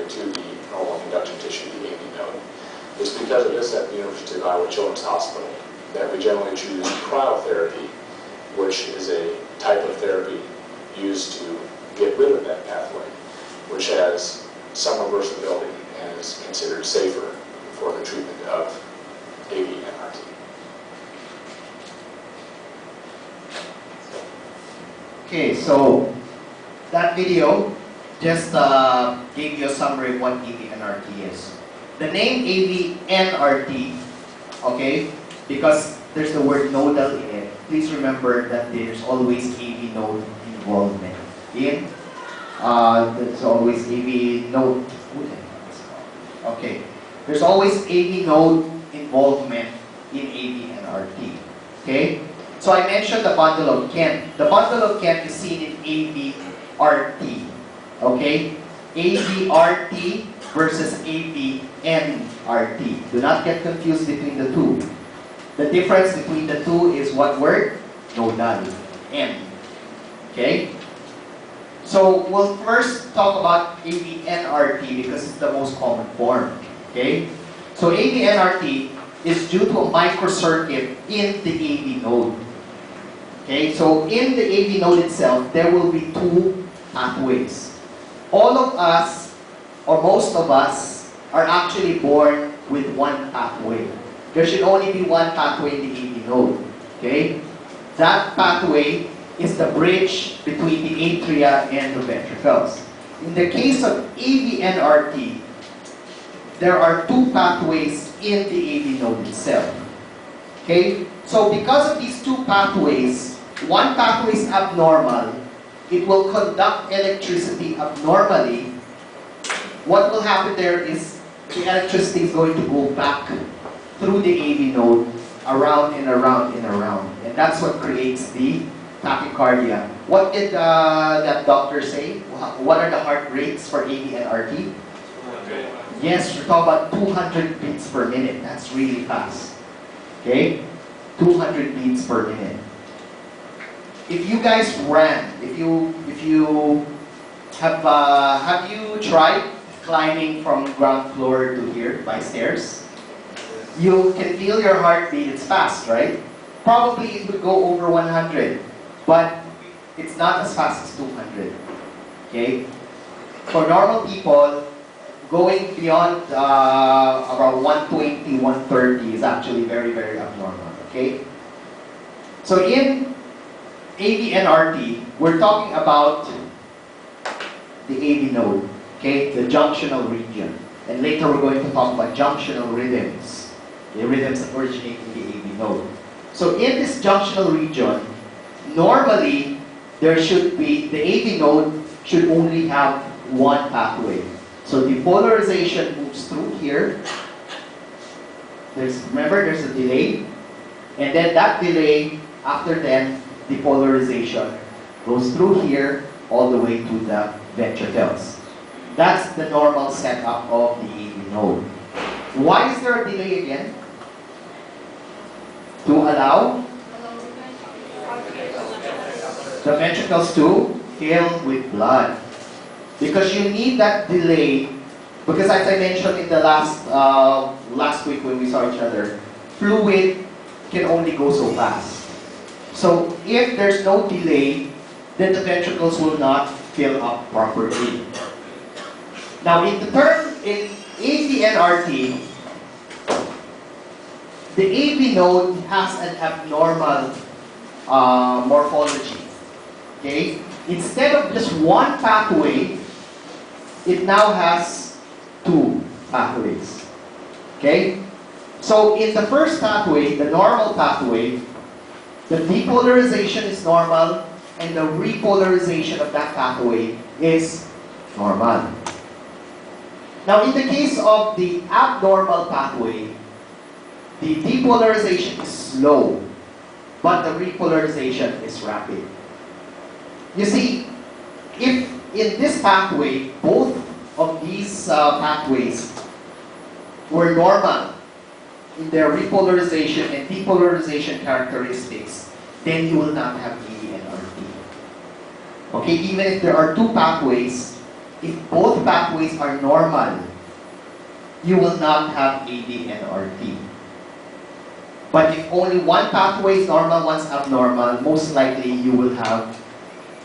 to the normal conducting tissue, the AV node. It's because of this at the University of Iowa Children's Hospital that we generally choose cryotherapy, which is a type of therapy used to get rid of that pathway, which has some reversibility and is considered safer for the treatment of AV NRT. Okay, so that video just gave you a summary of what AV NRT is. The name AV NRT, okay, because there's the word nodal in it, please remember that there's always AV node involvement in, there's always AV node, okay, there's always AV node involvement in AV NRT, okay? So I mentioned the bundle of Kent. The bundle of Kent is seen in AV-RT, okay? AV-RT versus AV-NRT. Do not get confused between the two. The difference between the two is what word? Nodal, N, okay? So we'll first talk about AV-NRT because it's the most common form, okay? So AV-NRT is due to a microcircuit in the AV node. Okay, so in the AV node itself, there will be two pathways. All of us, or most of us, are actually born with one pathway. There should only be one pathway in the AV node. Okay? That pathway is the bridge between the atria and the ventricles. In the case of AV-NRT, there are two pathways in the AV node itself. Okay? So because of these two pathways, one pathway is abnormal, it will conduct electricity abnormally. What will happen there is the electricity is going to go back through the AV node, around and around and around. And that's what creates the tachycardia. What did that doctor say? What are the heart rates for AV and RT? Yes, we're talking about 200 beats per minute. That's really fast. Okay? 200 beats per minute. If you guys ran, if you have you tried climbing from ground floor to here by stairs? You can feel your heartbeat. It's fast, right? Probably it would go over 100, but it's not as fast as 200. Okay? For normal people, going beyond around 120, 130 is actually very, very abnormal. Okay? So in AV and RT, we're talking about the AV node, okay, the junctional region. And later we're going to talk about junctional rhythms, the rhythms that originate in the AV node. So in this junctional region, normally there should be, the AV node should only have one pathway. So the polarization moves through here. Remember, there's a delay. And then that delay, after then, the polarization goes through here all the way to the ventricles. That's the normal setup of the AV node. Why is there a delay again? To allow the ventricles to fill with blood. Because you need that delay, because as I mentioned in the last week when we saw each other, fluid can only go so fast. So if there's no delay, then the ventricles will not fill up properly. Now in AV and RT, the AV node has an abnormal morphology. Okay? Instead of just one pathway, it now has two pathways. Okay? So in the first pathway, the normal pathway, the depolarization is normal and the repolarization of that pathway is normal. Now in the case of the abnormal pathway, the depolarization is slow, but the repolarization is rapid. You see, if in this pathway, both of these pathways were normal in their repolarization and depolarization characteristics, then you will not have AV and RT. Okay, even if there are two pathways, if both pathways are normal, you will not have AV and RT. But if only one pathway is normal, one's abnormal, most likely you will have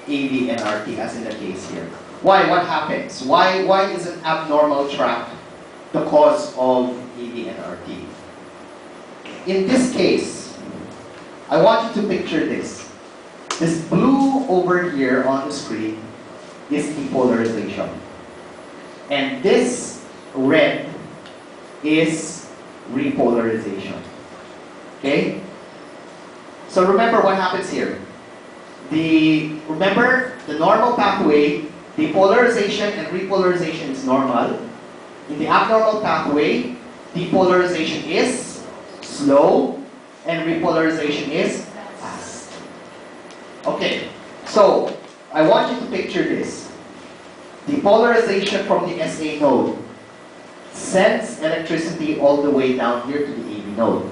AV and RT, as in the case here. Why? What happens? Why is an abnormal track the cause of AV and RT? In this case, I want you to picture this. This blue over here on the screen is depolarization. And this red is repolarization. Okay? So remember what happens here. Remember the normal pathway, depolarization and repolarization is normal. In the abnormal pathway, depolarization is slow and repolarization is fast. Okay, so I want you to picture this. Depolarization from the SA node sends electricity all the way down here to the AV node.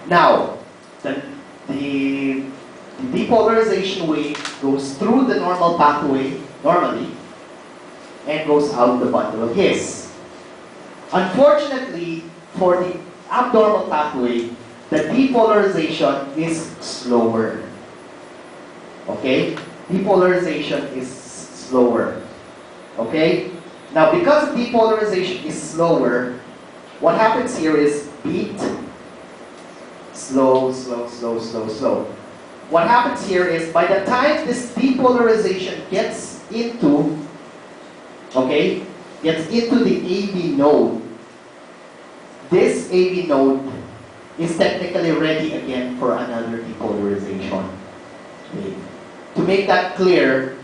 Now, the depolarization wave goes through the normal pathway, normally, and goes out the bundle of His. Unfortunately, for the abnormal pathway, the depolarization is slower. Okay? Depolarization is slower. Okay? Now, because depolarization is slower, what happens here is beat, slow, slow, slow, slow, slow. What happens here is by the time this depolarization gets into, okay, gets into the AV node, this AV node is technically ready again for another depolarization. Okay. To make that clear,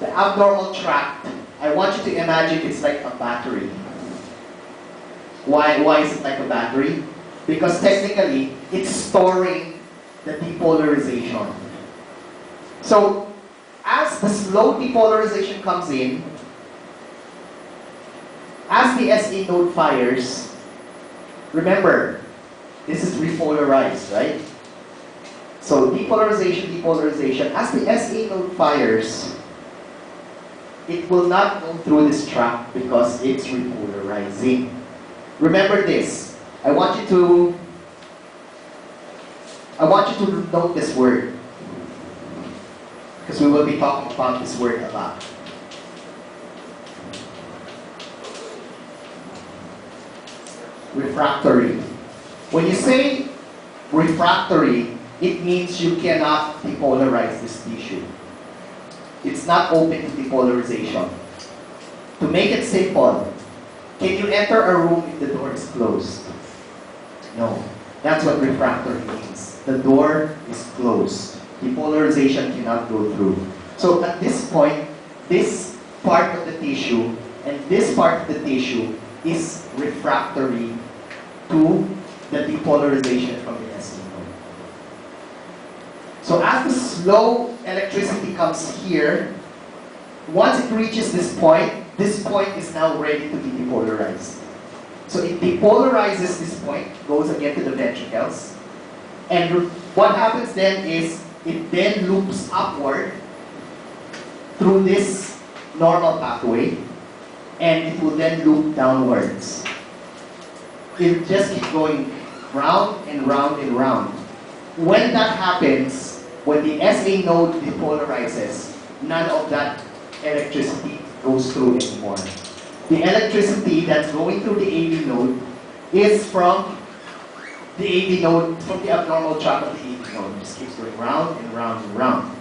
the abnormal tract, I want you to imagine it's like a battery. Why is it like a battery? Because technically, it's storing the depolarization. So, as the slow depolarization comes in, as the SA node fires, remember, this is repolarized, right? So, depolarization, depolarization. As the SA node fires, it will not go through this track because it's repolarizing. Remember this. I want you to note this word, because we will be talking about this word a lot. Refractory. When you say refractory, it means you cannot depolarize this tissue. It's not open to depolarization. To make it simple, can you enter a room if the door is closed? No. That's what refractory means. The door is closed. Depolarization cannot go through. So at this point, this part of the tissue and this part of the tissue is refractory to the depolarization from the SA node. So as the slow electricity comes here, once it reaches this point is now ready to be depolarized. So it depolarizes this point, goes again to the ventricles, and what happens then is it then loops upward through this normal pathway, and it will then loop downwards. It just keeps going round and round and round. When that happens, when the SA node depolarizes, none of that electricity goes through anymore. The electricity that's going through the AV node is from the AV node, from the abnormal track of the AV node. It just keeps going round and round and round.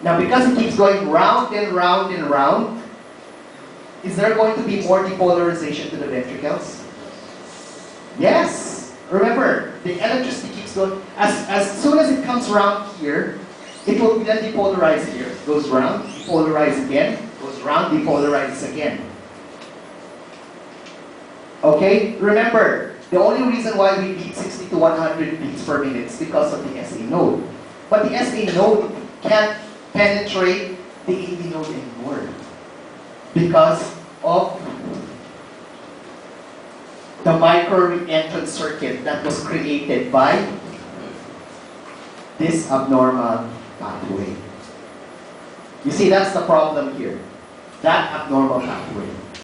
Now, because it keeps going round and round and round, is there going to be more depolarization to the ventricles? Yes. Remember, the electricity keeps going. As soon as it comes around here, it will then depolarize here. It goes round, depolarize again, goes round, depolarize again. Okay? Remember, the only reason why we beat 60 to 100 beats per minute is because of the SA node. But the SA node can't penetrate the AV node anymore because of the micro-entrance circuit that was created by this abnormal pathway. You see, that's the problem here. that abnormal pathway.